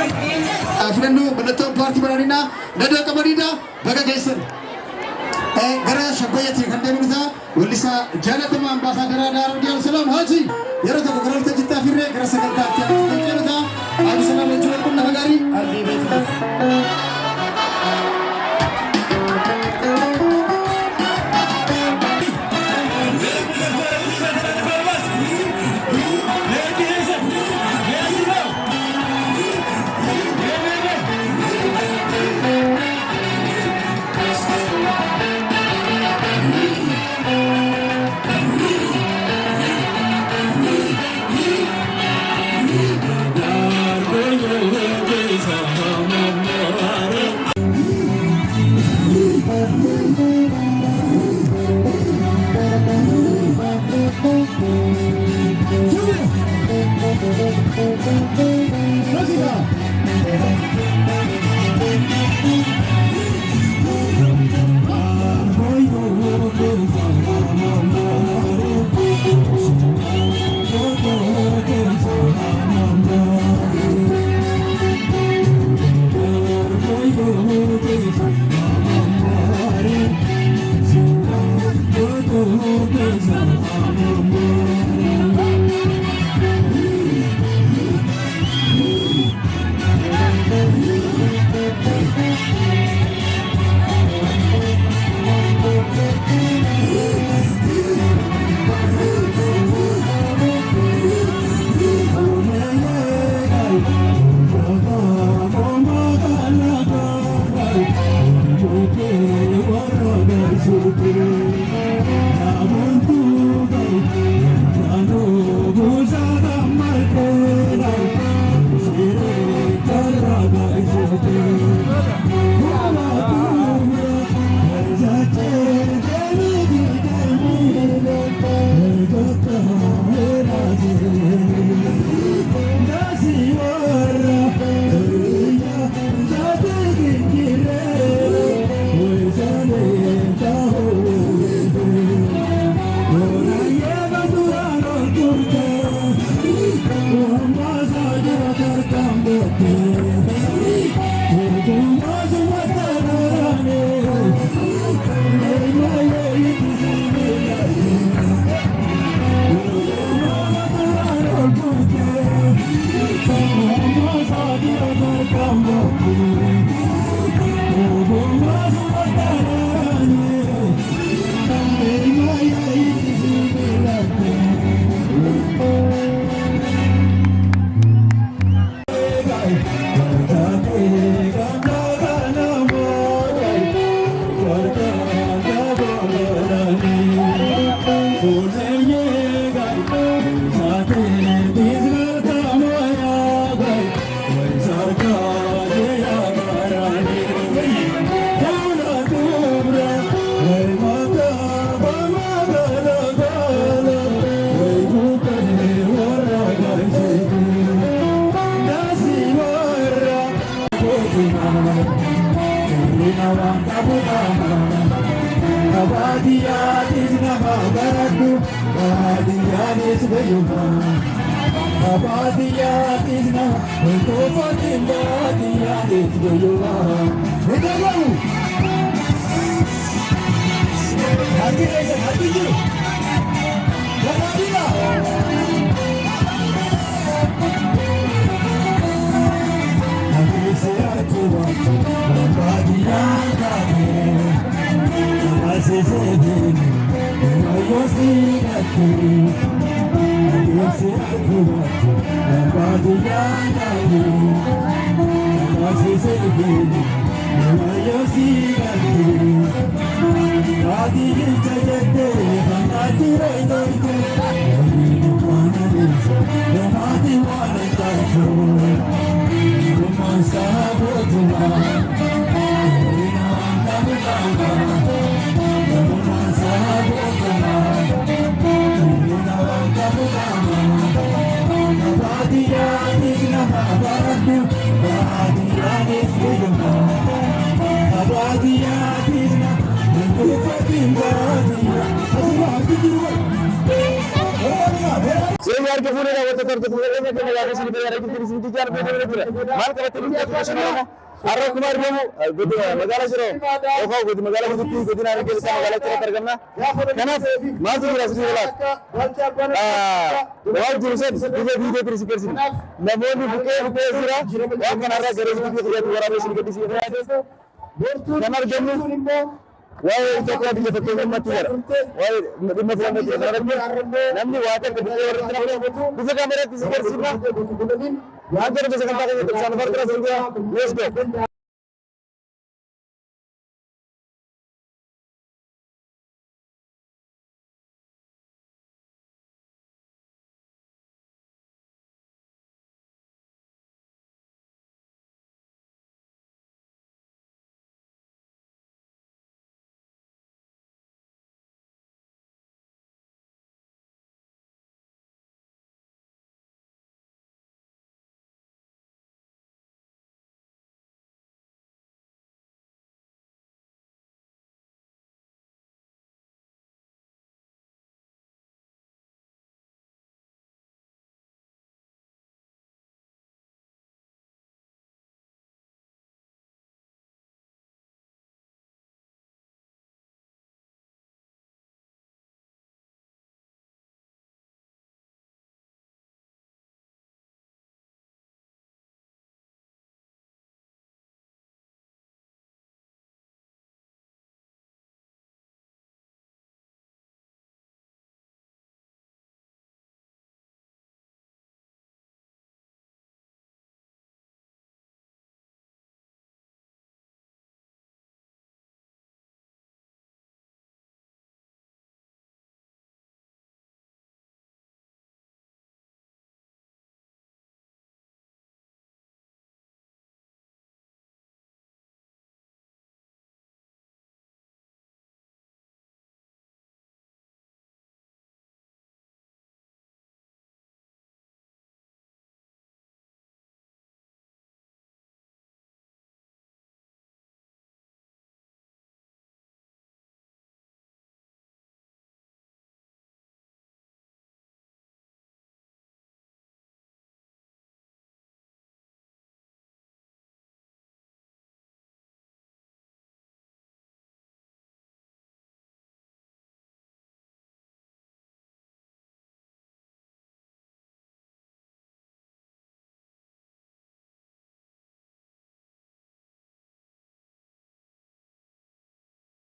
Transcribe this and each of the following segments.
filannoo mallattoo paartii badhaadhinaa Nadoo Qamadiidha bakka geessan. Gara Shabbayyaatti kan deemnu isaa wallisaa jaalatamaa ambaasaaddara Daaruu Salaam Haaji yeroo tokko gara waltajjiitti afirree gara sagantaatti kan jedhu ta'a. Abdii Salaam wajjin kun nama gaarii Abdii beekama. كفونا لا وتترك فونا كما لا تسني بيا رجل في سنتي جار بيت ولا ما كبت بيا تشنو أروح كمار بيمو قد مقالة شرو أخو قد مقالة قد قد نار رجل كم مقالة شرو ترجمنا كنا ما تقول راسي ولا واحد جلسة فيديو ترسي كرسي نموني بكي سيرا وكان أرى جريز بكي سيرا تورا بيسني كدي سيرا كنا رجمنا واي تقول بيجي فكرة ما تقول واي ما فلان بيجي نمني واحد كدي سيرا بيجي كاميرا ترسي كرسي ما هذا بيجي كاميرا ترسي سانفر كرسي let's go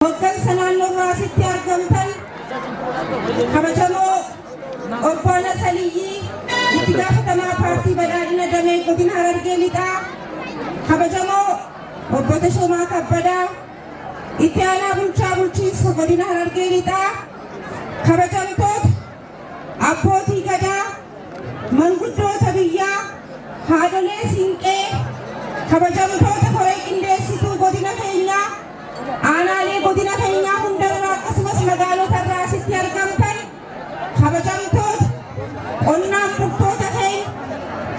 Hooggan naannoo Raasitti argamtan kabajamoo obbo Nasaliyyii itti gaafatamaa paartii badhaadhina damee godina Harargee Lixaa kabajamoo obbo Tashoomaa Kabbadaa itti aanaa bulchaa bulchiinsa godina Harargee Lixaa kabajamtoota abbootii gadaa manguddoota biyyaa haadholee siinqee kabajamtoota koree qindeessituu godina keenyaa aanaalee godina keenyaa hundarraa akkasumas magaalota irraa asitti argamtan kabajamtoota qonnaan bultoota keenya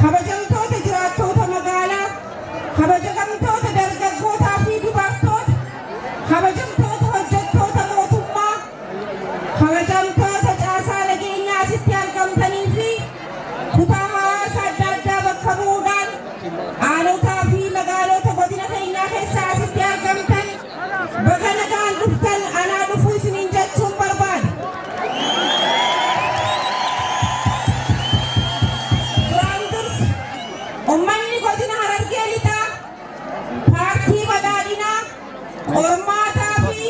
kabajamtoota jiraattoota magaalaa kabajamtoota dargaggootaa fi dubartoota kabajamtoota hojjettoota mootummaa kabajamtoota caasaa nageenyaa asitti argamtanii fi kutaa hawaasa adda addaa bakka bu'uudhaan aanotaa fi magaalota godina keenyaa keessaa asitti argamtan baga nagaan dhuftan anaa dhufuu isiniin jechuun barbaada. Duraan dursa uummanni godina Harargee Lixaa paartii badhaadhinaa qormaataa fi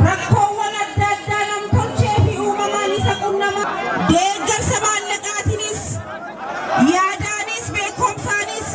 rakkoowwan adda addaa namtolchee fi uumamaan isa qunnama deeggarsa maallaqaatiinis yaadaanis beekumsaanis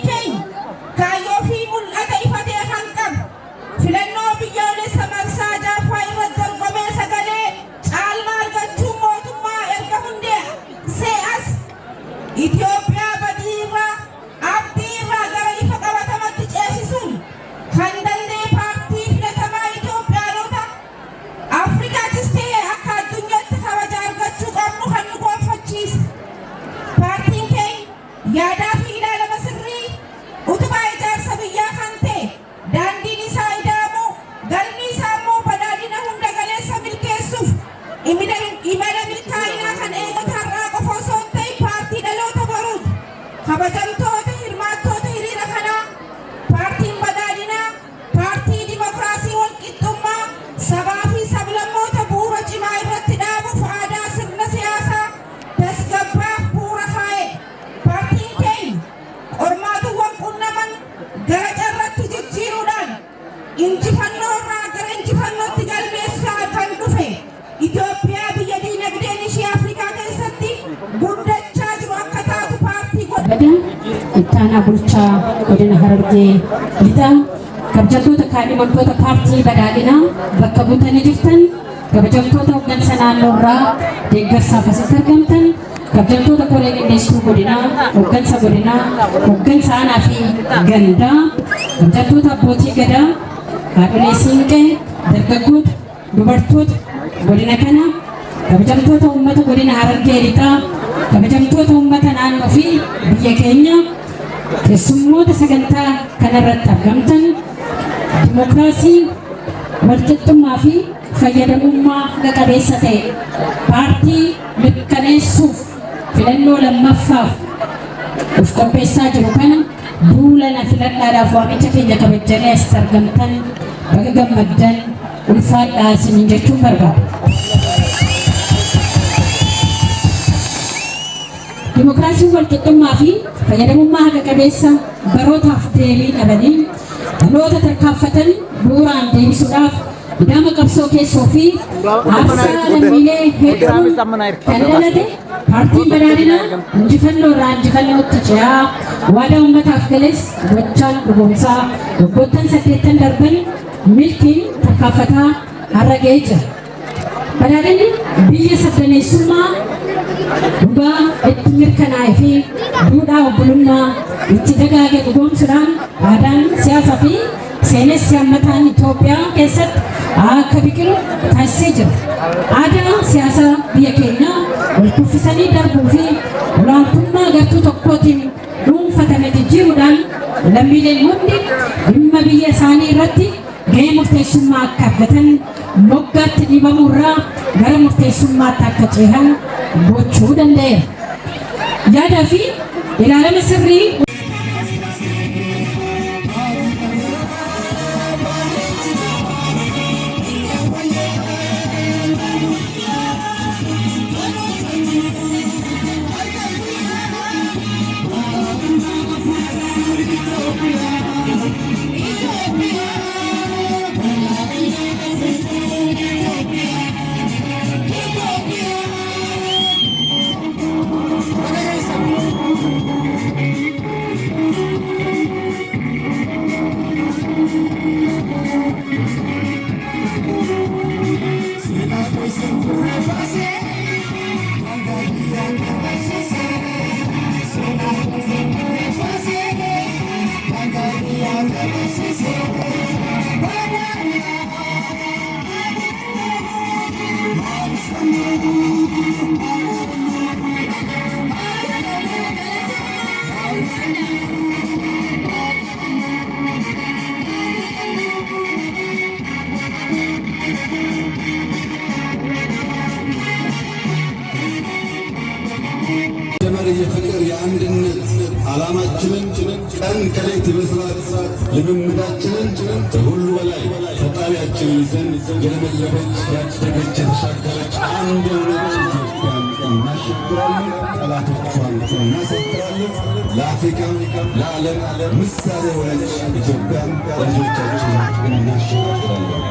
keenya kaayyoo fi mul'ata ifatee kan qabu filannoo biyyoolessa marsaa jaaffaa irratti dorgomee sagalee caalmaa argachuun mootummaa erga hundee se'as Itoophiyaa badii irraa abdii irraa gara ifa qabatamatti ceesisuun kan danda'e paartii filatamaa Itoophiyaanota Afrikaattis ta'ee akka addunyaatti kabaja argachuu qabnu kan nu gonfachiise. Paartiin keenya yaadaa fi ilaalama sirrii utubaa ijaarsa biyyaa kan ta'e daandiin isaa ida'amuu galmi isaa immoo badhaadhina hunda galeessa milkeessuuf imala milkaa'inaa kan eegatu har'aa qofa osoo hin ta'in paartii dhaloota boruuti. Kabajamtoota hirmaattoota hiriira kanaa paartiin badhaadhinaa paartii dimokiraasii walqixxummaa sabaa fi sablammoota bu'uura cimaa irratti dhaabuuf aadaa sirna siyaasaa tasgabbaaf bu'uura kaa'e. Paartiin keenya qormaatuwwan qunnaman gara carratti jijjiiruudhaan injifannoo irraa gara injifannootti galmeessaa kan dhufe Itoophiyaa biyya diinagdeen ishee Afrikaa keessatti guddachaa jiru akka taatu paartii Badan ittaanaa bulchaa godina Harargee lixaa kabajamtoota kaadhimamtoota paartii badhaadhinaa bakka buutanii jirtan kabajamtoota hooggansa naannoo irraa deeggarsaaf asitti argamtan kabajamtoota koree qindeessituu godinaa hooggansa godinaa hooggansa aanaa fi gandaa kabajamtoota abbootii gadaa haadholee siinqee dargaggoota dubartoota godina kana kabajamtoota uummata godina Harargee lixaa kabajamtoota uummata naannoo fi biyya keenya keessummoota sagantaa kanarratti argamtan dimokiraasii walqixxummaa fi fayyadamummaa haqa qabeessa ta'e paartii mirkaneessuuf filannoo lammaffaaf of qopheessaa jiru kana duulana filadhaadhaaf waamicha keenya kabajanii asitti argamtan baga gammaddan ulfaadhaa isiniin jechuun barbaada. Dimokiraasiin walqixxummaa fi fayyadamummaa haqa qabeessa barootaaf deebii dhabanii dhaloota tarkaanfatan bu'uuraan deebisuudhaaf Idama qabsoo keessoo fi aarsaa lammiilee hedduun kan dhalate paartiin badhaadhinaa injifannoo irraa injifannootti ce'aa waadaa uummataaf gales gochaan dhugoomsaa waggoottan 8 darban milkiin tarkaanfataa har'a ga'ee jira. Badhaadhinni biyya sabdaneessummaa dhugaa itti mirkanaa'ee fi duudhaa obbolummaa itti dagaage dhugoomsuudhaan aadaan siyaasaa fi seenessi hammataan Itoophiyaa keessatti akka biqilu taasisee jira. Aadaa siyaasaa biyya keenyaa wal kuffisanii darbuu fi olaantummaa gartuu tokkootiin dhuunfatame jijjiiruudhaan lammiileen hundi dhimma biyya isaanii irratti gahee murteessummaa akka argatan moggaatti dhibamuu irraa gara murteessummaatti akka cehan gochuu danda'eera. Yaadaa fi ilaalama sirrii የፍቅር የአንድነት ዓላማችንን ቀን ከሌት መስራት ልምምዳችንን ከሁሉ በላይ ፈጣሪያችንን ይዘን የለመለመች ያደገች የተሻገረች አንድ የሆነች ኢትዮጵያን እናሸግራለን። ጠላቶቿን እናሰጥራለን። ለአፍሪካ ለዓለም ምሳሌ የሆነች ኢትዮጵያን ልጆቻችን እናሸግራለን።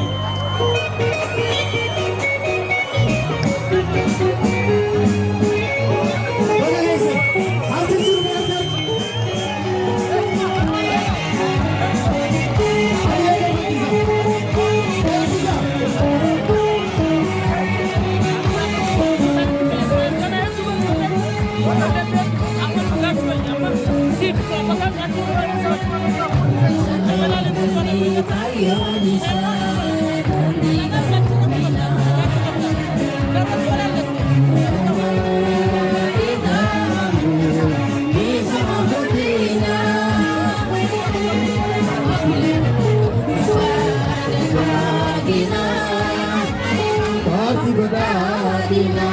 badhaadhina.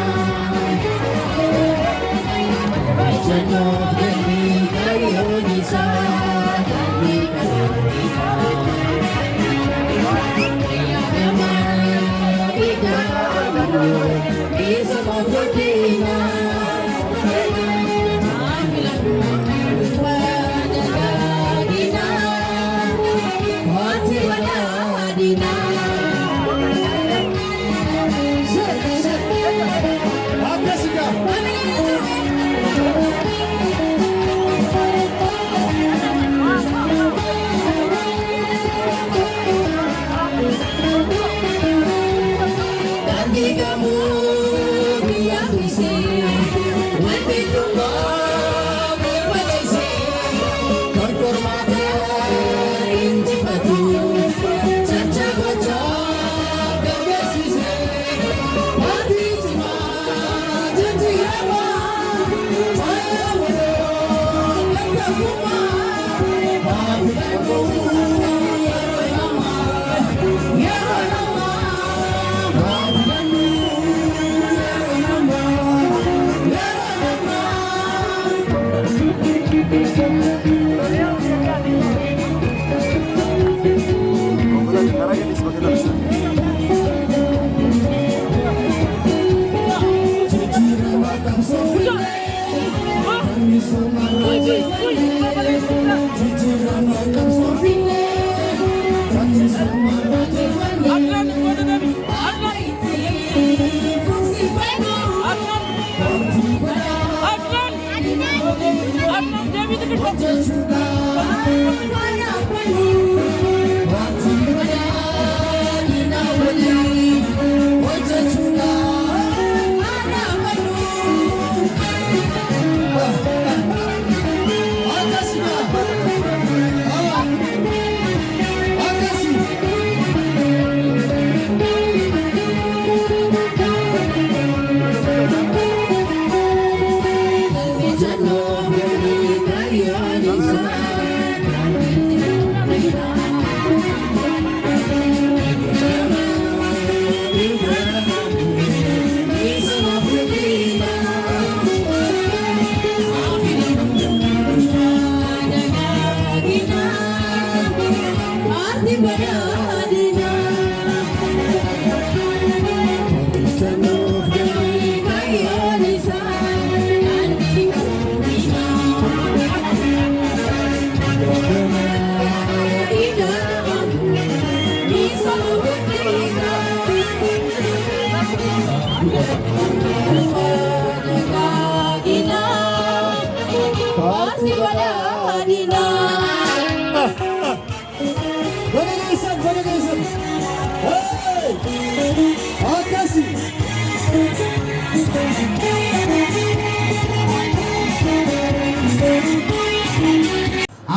Ejjennoof galmii kaayyoon isaa galmii badhaadhina. Yaadamaa ida'amuu isa moototina.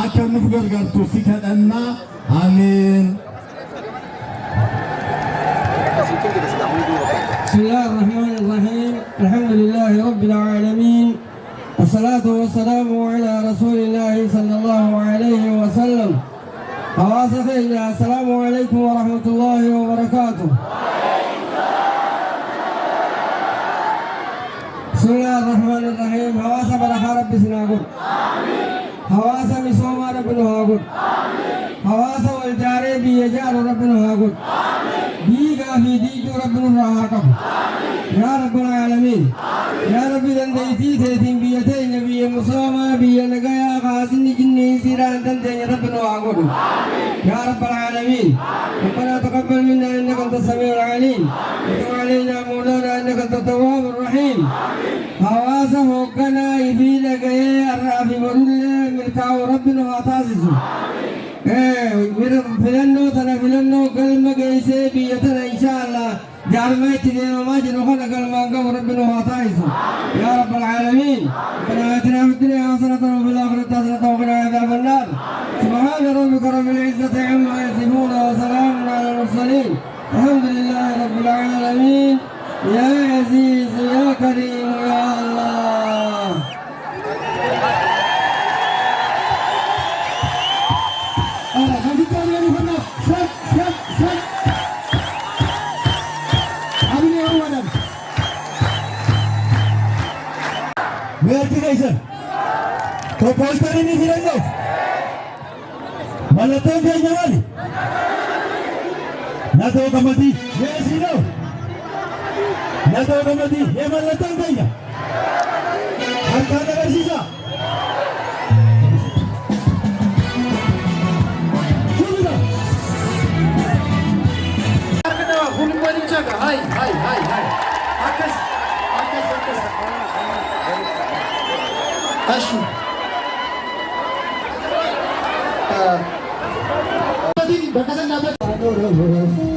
Akka nuuf gargaartuuf si kadhanna. Amiin. بسم الله الرحمن الرحيم الحمد لله رب العالمين والصلاة والسلام على رسول الله صلى الله عليه وسلم. السلام عليكم ورحمة الله وبركاته. بسم الله الرحمن الرحيم. حواسا برحا رب سناقود حواسا مسوما رب نهاقود حواسا والجاري بيجار رب نهاقود ديغا في ديجو رب نهاقود يا رب العالمين يا رب دنديتي تيتين بيتين نبي مسوما بي نغايا خاسن جنين سيران دندين رب نهاقود يا رب العالمين ربنا تقبل منا انك انت السميع العليم وتب علينا مولانا انك انت التواب الرحيم. حواسا هوكنا يفيد غير الرافي مرل ملكاو ربنا واتاسسو فلنو تنا فلنو قلما قيسي بيتنا ان شاء الله جارمي تدين وما جنوخنا قلما قم ربنا واتاسسو يا رب العالمين. ربنا اتنا في الدنيا حسنة وفي الآخرة حسنة وقنا عذاب النار. سبحان ربك رب العزة عما يصفون وسلام على المرسلين الحمد لله رب العالمين. يا عزيز يا كريم يا الله. Amin ya Allah. Opoltanii filannoo. Mallattoon keenya maali? Natoo gammadii yeesinoo. Natoo gammadii yee mallattoon keenya. Harkaan agarsiisa. Suuraa. Harka dhawa fuulummaan hin chaaka. Hai. Akkas. Ashu. Bakka sana dhaabbata.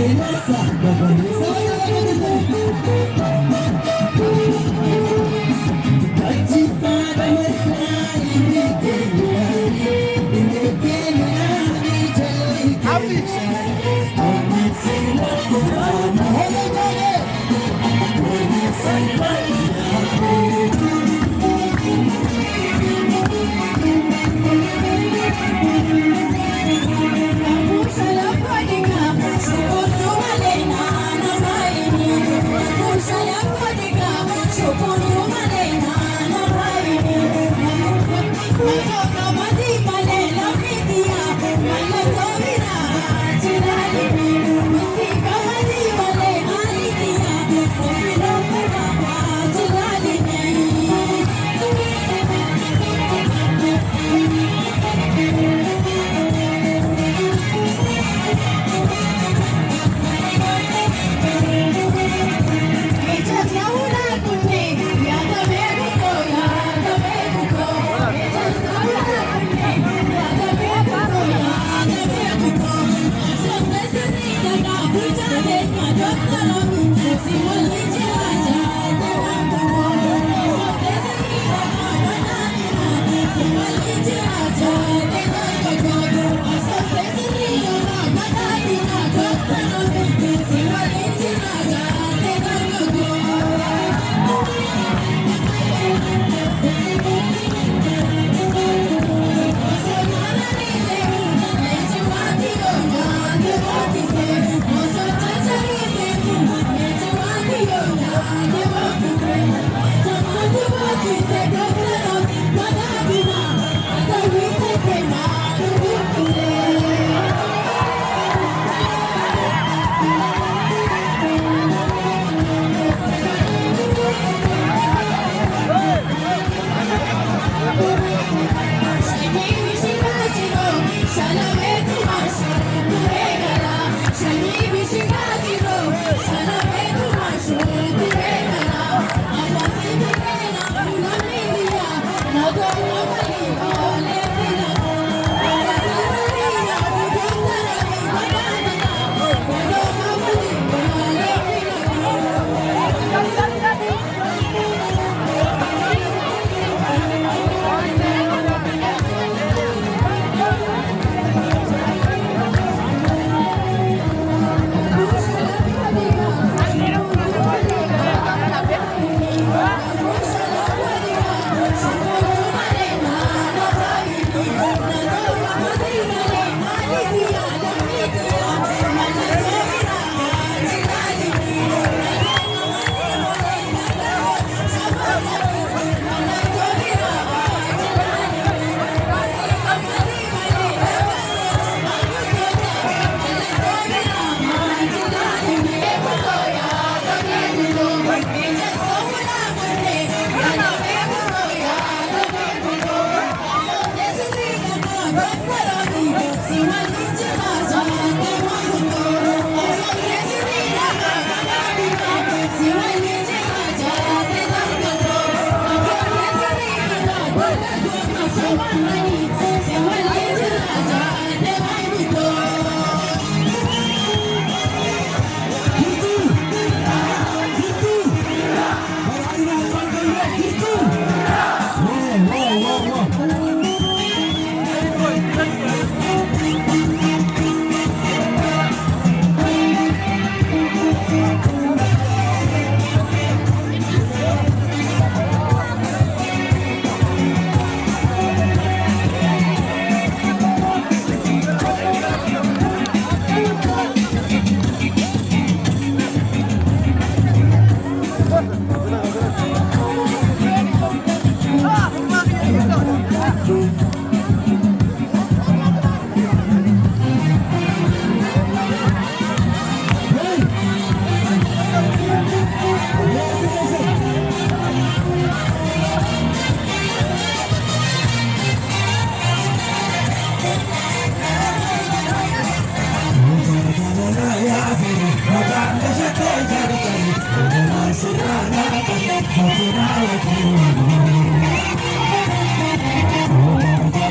Thank you.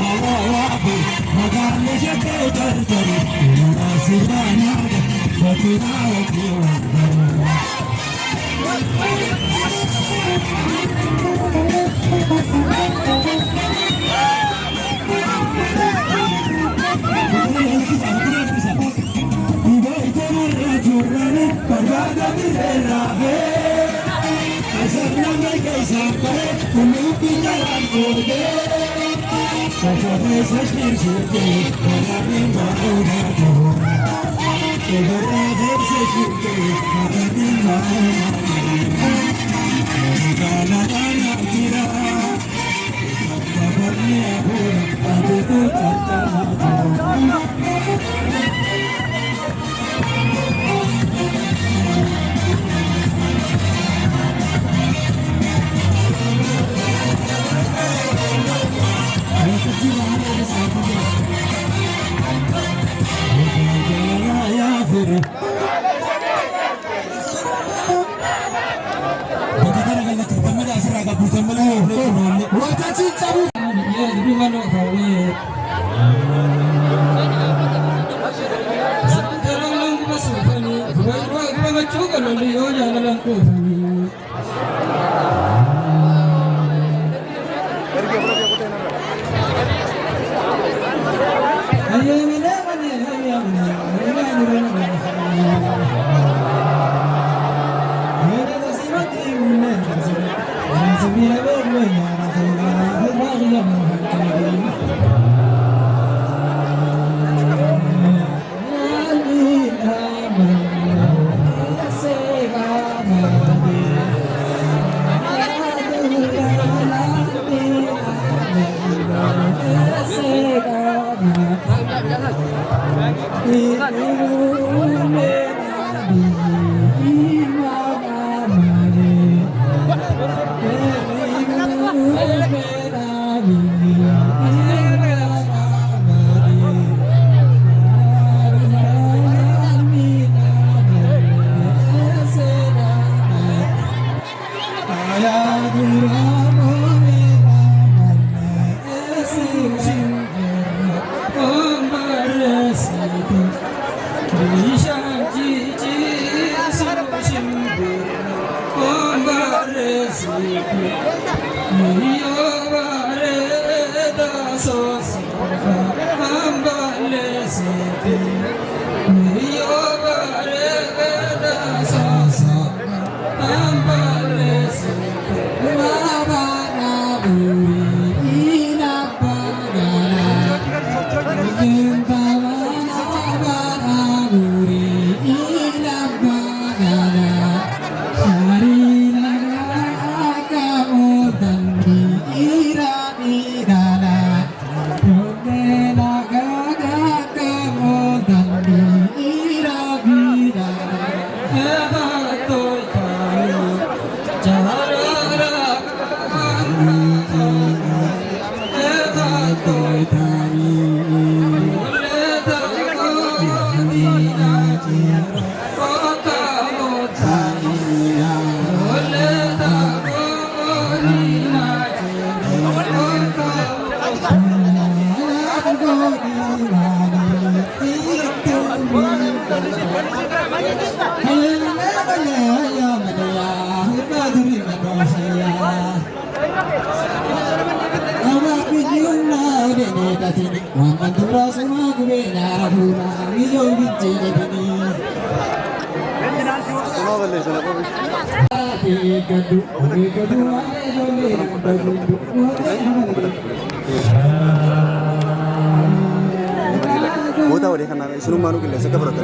Bota udah kan nama isu manu gila sekarang berapa?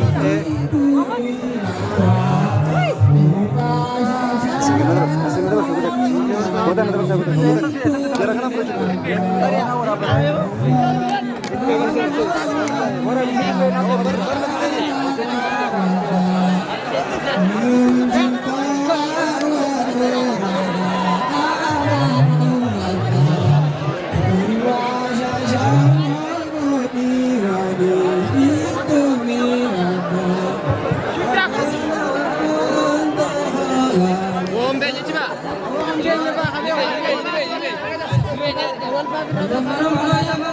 Bota nanti berapa? Jarak kan berapa? Mana